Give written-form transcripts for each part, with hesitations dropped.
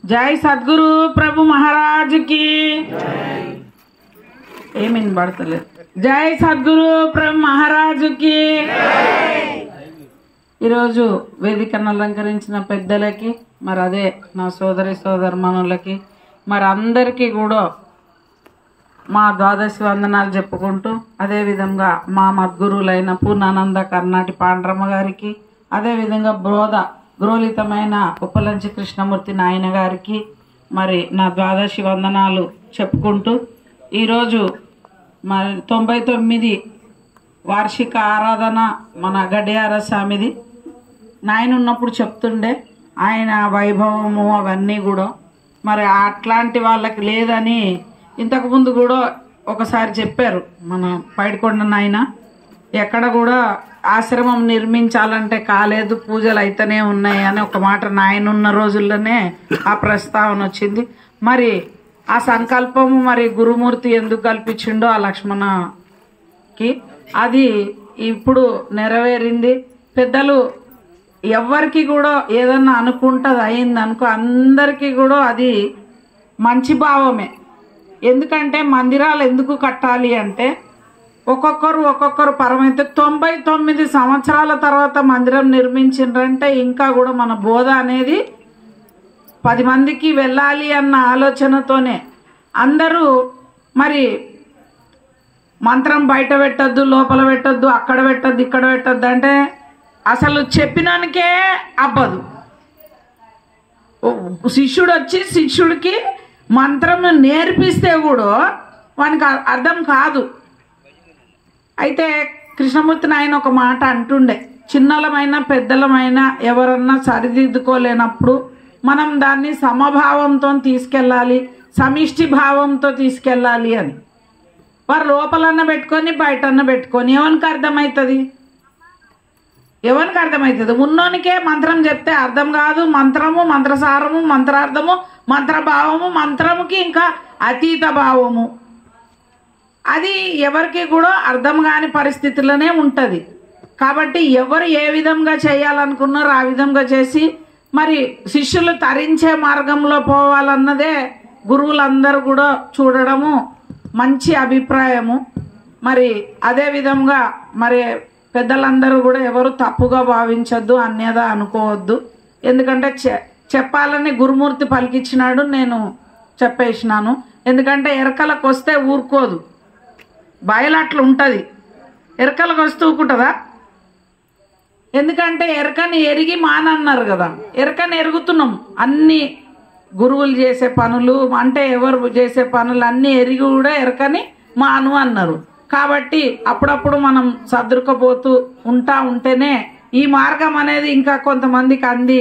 जय सद्गुरु प्रभु महाराज की ఏమేం పడతలేదు జై సద్గురు బ్రహ్మ మహారాజు కి ఈరోజు వేదికను అలంకరించిన పెద్దలకి మరి అదే నా సోదరి సోదరమణులకి మరి అందరికీ కూడా మా ద్వాదశి వందనాలు చెప్పుకుంటూ అదే విధంగా మా మద్గురులైన పూర్ణానంద కర్ణాటి పాండ్రమ్మ గారికి అదే విధంగా గ్రోలితమైన ఉప్పలంచి కృష్ణమూర్తి నాయన గారికి మరి నా ద్వాదశి వందనాలు చెప్పుకుంటూ ఈరోజు మరి 99 వార్షిక ఆరాధన మన గడ్డియార స్వామిది. నాయన ఉన్నప్పుడు చెప్తుండే ఆయన వైభవము అవన్నీ కూడా మరి అట్లాంటి వాళ్ళకి లేదని ఇంతకుముందు కూడా ఒకసారి చెప్పారు మన పైడికొండ నాయన. ఎక్కడ కూడా ఆశ్రమం నిర్మించాలంటే కాలేదు, పూజలు అయితేనే ఉన్నాయి అని ఒక మాట నాయన ఉన్న రోజుల్లోనే ఆ ప్రస్తావన వచ్చింది. మరి ఆ సంకల్పము మరి గురుమూర్తి ఎందుకు కల్పించిండో ఆ లక్ష్మణకి అది ఇప్పుడు నెరవేరింది. పెద్దలు ఎవరికి కూడా ఏదన్నా అనుకుంటుంది అయింది అనుకో అందరికీ కూడా అది మంచి భావమే. ఎందుకంటే మందిరాలు ఎందుకు కట్టాలి అంటే ఒక్కొక్కరు పరమైతే 99 సంవత్సరాల తర్వాత మందిరం నిర్మించిండ్రంటే ఇంకా కూడా మన బోధ అనేది 10 మందికి వెళ్ళాలి అన్న ఆలోచనతోనే అందరూ మరి మంత్రం బయట పెట్టద్దు, లోపల పెట్టద్దు, అక్కడ పెట్టద్దు, ఇక్కడ పెట్టద్దు అంటే అసలు చెప్పినానికే అవ్వదు. శిష్యుడు వచ్చి శిష్యుడికి మంత్రం నేర్పిస్తే కూడా వానికి అర్థం కాదు. అయితే కృష్ణమూర్తి నాయన ఒక మాట అంటుండే, చిన్నలమైన పెద్దలమైన ఎవరన్నా సరిదిద్దుకోలేనప్పుడు మనం దాన్ని సమభావంతో తీసుకెళ్ళాలి, సమిష్టి భావంతో తీసుకెళ్ళాలి అని. వారు లోపలన్న పెట్టుకొని బయటన్న పెట్టుకొని ఎవరికి అర్థమవుతుంది? ఉన్నోనికే మంత్రం చెప్తే అర్థం కాదు. మంత్రము, మంత్రసారము, మంత్రార్థము, మంత్రభావము, మంత్రముకి ఇంకా అతీత భావము అది ఎవరికి కూడా అర్థం కాని పరిస్థితుల్లోనే ఉంటుంది. కాబట్టి ఎవరు ఏ విధంగా చేయాలనుకున్నారో ఆ విధంగా చేసి మరి శిష్యులు తరించే మార్గంలో పోవాలన్నదే గురువులందరూ కూడా చూడడము మంచి అభిప్రాయము. మరి అదే విధంగా మరి పెద్దలందరూ కూడా ఎవరు తప్పుగా భావించొద్దు, అన్యదా అనుకోవద్దు. ఎందుకంటే చెప్పాలని గురుమూర్తి పలికిచ్చినాడు, నేను చెప్పేసినాను. ఎందుకంటే ఎరకలకు వస్తే ఊరుకోదు, బయలట్లు ఉంటుంది. ఎరకలకు వస్తూ ఊకుంటుందా? ఎందుకంటే ఎరకని ఎరిగి మానన్నారు కదా, ఎరకని ఎరుగుతున్నాం. అన్ని గురువులు చేసే పనులు అంటే ఎవరు చేసే పనులు అన్నీ ఎరిగి కూడా ఎరకని మాను అన్నారు. కాబట్టి అప్పుడప్పుడు మనం సర్దుకుపోతూ ఉంటేనే ఈ మార్గం అనేది ఇంకా కొంతమందికి అంది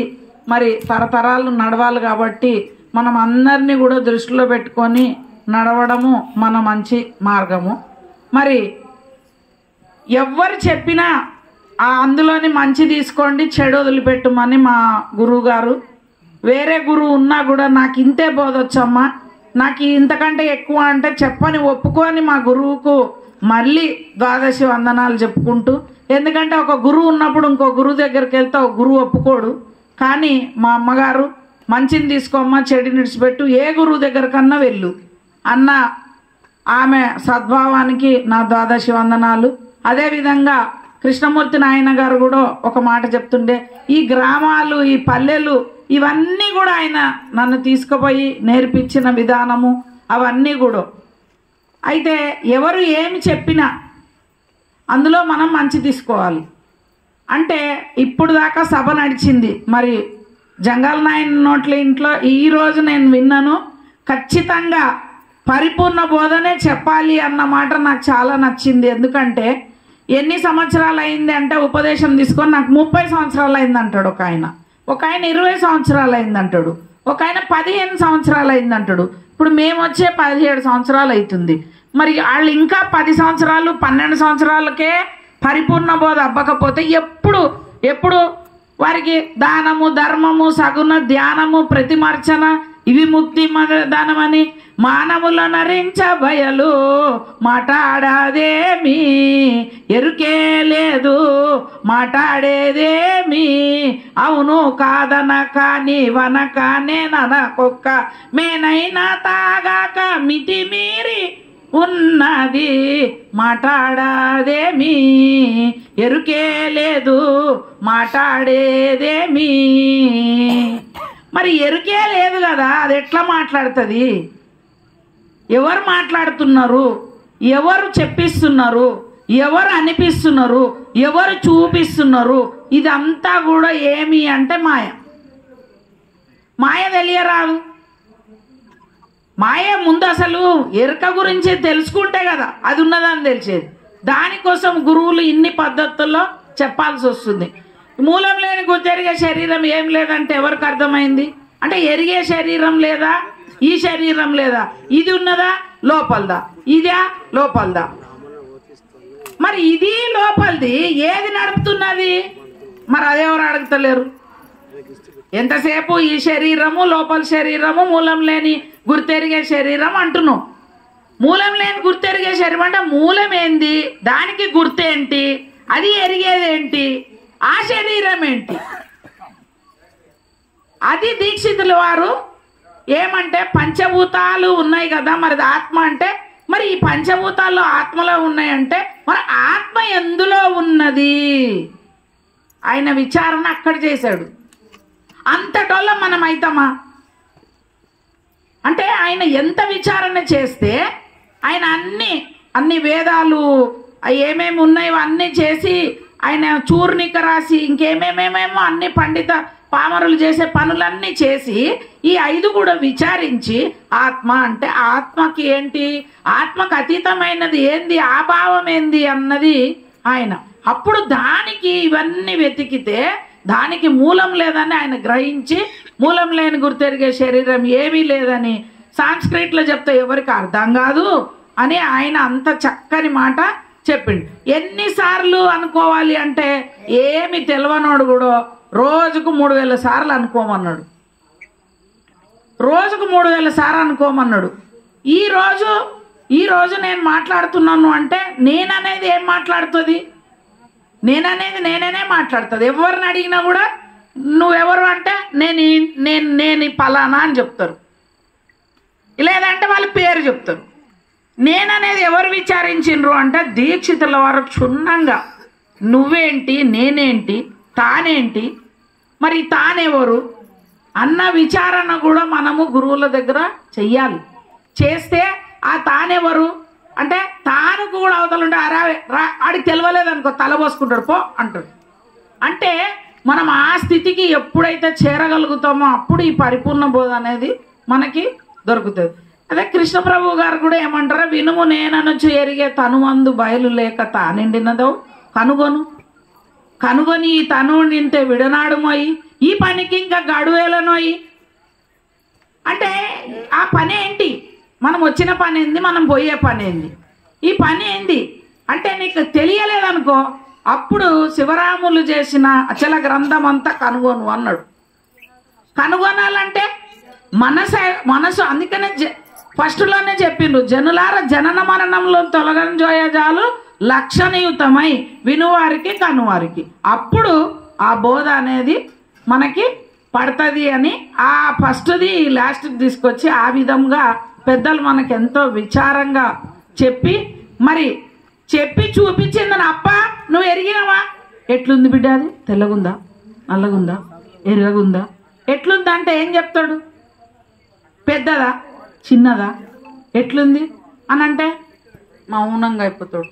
మరి తరతరాలు నడవాలి. కాబట్టి మనం అందరినీ కూడా దృష్టిలో పెట్టుకొని నడవడము మన మంచి మార్గము. మరి ఎవరు చెప్పినా అందులోని మంచి తీసుకోండి, చెడు వదిలిపెట్టమని మా గురువు గారు. వేరే గురువు ఉన్నా కూడా నాకు ఇంతే బోధొచ్చమ్మా, నాకు ఇంతకంటే ఎక్కువ అంటే చెప్పని ఒప్పుకొని మా గురువుకు మళ్ళీ ద్వాదశి వందనాలు చెప్పుకుంటూ. ఎందుకంటే ఒక గురువు ఉన్నప్పుడు ఇంకో గురువు దగ్గరికి వెళ్తే ఒక గురువు ఒప్పుకోడు. కానీ మా అమ్మగారు మంచిని తీసుకోమ్మా, చెడుని విడిచిపెట్టు, ఏ గురువు దగ్గర కన్నా వెళ్ళు అన్న ఆమె సద్భావానికి నా ద్వాదశి వందనాలు. అదేవిధంగా కృష్ణమూర్తి నాయన గారు కూడా ఒక మాట చెప్తుండే, ఈ గ్రామాలు ఈ పల్లెలు ఇవన్నీ కూడా ఆయన నన్ను తీసుకుపోయి నేర్పించిన విధానము అవన్నీ కూడా. అయితే ఎవరు ఏమి చెప్పినా అందులో మనం మంచి తీసుకోవాలి. అంటే ఇప్పుడు దాకా సభ నడిచింది, మరి జంగల్ నాయన నోట్ల ఇంట్లో ఈరోజు నేను విన్నాను. ఖచ్చితంగా పరిపూర్ణ బోధనే చెప్పాలి అన్న మాట నాకు చాలా నచ్చింది. ఎందుకంటే ఎన్ని సంవత్సరాలు అయింది అంటే ఉపదేశం తీసుకొని నాకు 30 సంవత్సరాలు అయింది అంటాడు ఒక ఆయన, 20 సంవత్సరాలు అయింది అంటాడు, ఒక ఆయన 15 సంవత్సరాలు అయింది అంటాడు. ఇప్పుడు మేము వచ్చే 17 సంవత్సరాలు అవుతుంది. మరి వాళ్ళు ఇంకా 10 సంవత్సరాలు 12 సంవత్సరాలకే పరిపూర్ణ బోధ అవ్వకపోతే ఎప్పుడు వారికి దానము, ధర్మము, సగుణ ధ్యానము, ప్రతిమర్చన ఇవి ముక్తి దానమని మానవుల నరించ బయలు మాట్లాడదేమి ఎరుకే లేదు మాట్లాడేదేమి అవును కాదనక నీవనక నేననకొక్క మేనైనా తాగాక మితి మీరి ఉన్నది మాట్లాడదేమి ఎరుకే లేదు మాట్లాడేదేమి. మరి ఎరుకే లేదు కదా, అది ఎట్లా మాట్లాడుతుంది? ఎవరు మాట్లాడుతున్నారు, ఎవరు చెప్పిస్తున్నారు, ఎవరు అనిపిస్తున్నారు, ఎవరు చూపిస్తున్నారు? ఇదంతా కూడా ఏమి అంటే మాయ. మాయ తెలియరాదు. మాయ ముందు అసలు ఎరుక గురించి తెలుసుకుంటే కదా అది ఉన్నదని తెలిసేది. దానికోసం గురువులు ఇన్ని పద్ధతుల్లో చెప్పాల్సి వస్తుంది. మూలం లేని గుర్తెరిగే శరీరం ఏం లేదంటే ఎవరికి అర్థమైంది? అంటే ఎరిగే శరీరం లేదా, ఈ శరీరం లేదా, ఇది ఉన్నదా లోపలదా, ఇదా లోపలదా? మరి ఇది లోపలిది ఏది నడుపుతున్నది? మరి అదెవరు అడుగుతలేరు. ఎంతసేపు ఈ శరీరము లోపల శరీరము మూలం లేని గుర్తెరిగే శరీరం అంటున్నావు. మూలం లేని గుర్తెరిగే శరీరం అంటే మూలం ఏంది, దానికి గుర్తేంటి, అది ఎరిగేదేంటి, ఆ శరీరం ఏంటి? అది దీక్షితుల వారు ఏమంటే పంచభూతాలు ఉన్నాయి కదా, మరి ఆత్మ అంటే మరి ఈ పంచభూతాల్లో ఆత్మలో ఉన్నాయంటే మరి ఆత్మ ఎందులో ఉన్నది? ఆయన విచారణ అక్కడ చేశాడు. అంతటోళ్ళ మనం అవుతామా? అంటే ఆయన ఎంత విచారణ చేస్తే ఆయన అన్ని వేదాలు ఏమేమి ఉన్నాయో అన్నీ చేసి ఆయన చూర్ణిక రాసి ఇంకేమేమేమేమో అన్ని పండిత పామరులు చేసే పనులన్నీ చేసి ఈ 5 కూడా విచారించి ఆత్మ అంటే ఆత్మకి ఏంటి, ఆత్మకు అతీతమైనది ఏంది, ఆ భావం ఏంది అన్నది ఆయన. అప్పుడు దానికి ఇవన్నీ వెతికితే దానికి మూలం లేదని ఆయన గ్రహించి మూలం లేని గుర్తెరిగే శరీరం ఏమీ లేదని సాంస్క్రిట్లో చెప్తే ఎవరికి అర్థం కాదు అని ఆయన అంత చక్కని మాట చెప్పిండు. ఎన్నిసార్లు అనుకోవాలి అంటే ఏమి తెలియనోడు కూడా రోజుకు 3000 సార్లు అనుకోమన్నాడు. రోజుకు 3000 సార్లు అనుకోమన్నాడు. ఈరోజు నేను మాట్లాడుతున్నాను అంటే నేననేది ఏం మాట్లాడుతుంది? నేనే మాట్లాడుతుంది. ఎవరిని అడిగినా కూడా నువ్వెవరు అంటే నేను పలానా అని చెప్తారు, లేదంటే వాళ్ళ పేరు చెప్తారు. నేననేది ఎవరు విచారించిండ్రు అంటే దీక్షితుల వారు క్షుణ్ణంగా నువ్వేంటి, నేనేంటి, తానేంటి, మరి తానెవరు అన్న విచారణ కూడా మనము గురువుల దగ్గర చెయ్యాలి. చేస్తే ఆ తానెవరు అంటే తాను కూడా అవతలుంటే ఆడికి తెలియలేదనుకో తల పోసుకుంటాడు పో అంటాడు. అంటే మనం ఆ స్థితికి ఎప్పుడైతే చేరగలుగుతామో అప్పుడు ఈ పరిపూర్ణ బోధ అనేది మనకి దొరుకుతుంది. అదే కృష్ణప్రభు గారు కూడా ఏమంటారో వినుము నేననొచ్చు ఎరిగే తనువందు బయలు లేక తానిండినదో కనుగొని ఈ తనువు నింటే విడనాడుమోయి ఈ పనికి ఇంకా గడువేలనోయి. అంటే ఆ పని ఏంటి, మనం వచ్చిన పని ఏంది, మనం పోయే పని ఏంది, ఈ పని ఏంది అంటే నీకు తెలియలేదనుకో అప్పుడు శివరాములు చేసిన అచల గ్రంథం అంతా కనుగొను అన్నాడు. కనుగొనాలంటే మనసు అందుకనే ఫస్ట్లోనే చెప్పిండ్రు జనులార జనన మరణంలో తొలగంజోయజాలు లక్షణయుతమై వినువారికి కనువారికి. అప్పుడు ఆ బోధ అనేది మనకి పడుతుంది అని ఆ ఫస్ట్ది లాస్ట్కి తీసుకొచ్చి ఆ విధంగా పెద్దలు మనకు ఎంతో విచారంగా చెప్పి చూపించిందని అప్ప నువ్వు ఎరిగినవా, ఎట్లుంది బిడ్డ, అది తెల్లగుందా, నల్లగుందా, ఎర్రగుందా, ఎట్లుందా అంటే ఏం చెప్తాడు? పెద్దదా, చిన్నదా, ఎట్లుంది అని అంటే మౌనంగా అయిపోతాడు.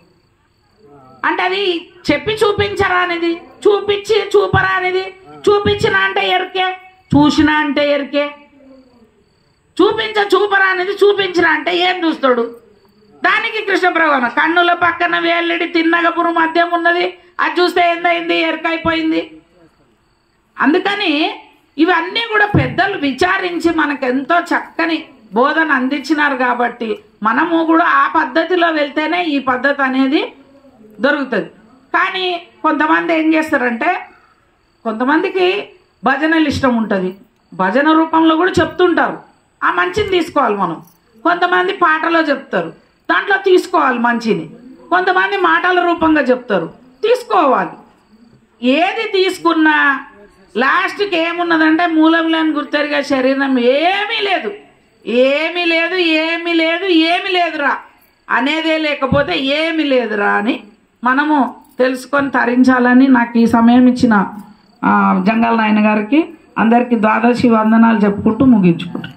అంటే అది చెప్పి చూపించరా అనేది, చూపరా అనేది, చూపించిన అంటే ఎరికే, చూసిన అంటే ఎరికే, చూపరా అనేది చూపించిన అంటే ఏం చూస్తాడు? దానికి కృష్ణప్రభు కన్నుల పక్కన వేళ్ళడి తిన్నగపురు మధ్యం ఉన్నది, అది చూస్తే ఏందైంది, ఎరకైపోయింది. అందుకని ఇవన్నీ కూడా పెద్దలు విచారించి మనకెంతో చక్కని బోధన అందించినారు కాబట్టి మనము కూడా ఆ పద్ధతిలో వెళ్తేనే ఈ పద్ధతి అనేది దొరుకుతుంది. కానీ కొంతమంది ఏం చేస్తారంటే కొంతమందికి భజనలు ఇష్టం ఉంటుంది, భజన రూపంలో కూడా చెప్తుంటారు. ఆ మంచిని తీసుకోవాలి మనం. కొంతమంది పాటలో చెప్తారు, దాంట్లో తీసుకోవాలి మంచిని. కొంతమంది మాటల రూపంగా చెప్తారు, తీసుకోవాలి. ఏది తీసుకున్నా లాస్ట్కి ఏమున్నదంటే మూలం లేని గుర్తెరిగే శరీరం ఏమీ లేదు, ఏమీ లేదు, ఏమీ లేదు, ఏమీ లేదురా అనేదే లేకపోతే ఏమీ లేదురా అని మనము తెలుసుకొని తరించాలని నాకు ఈ సమయం ఇచ్చిన జంగల్ నాయన గారికి అందరికీ ద్వాదశి వందనాలు చెప్పుకుంటూ ముగించుకుంటాను.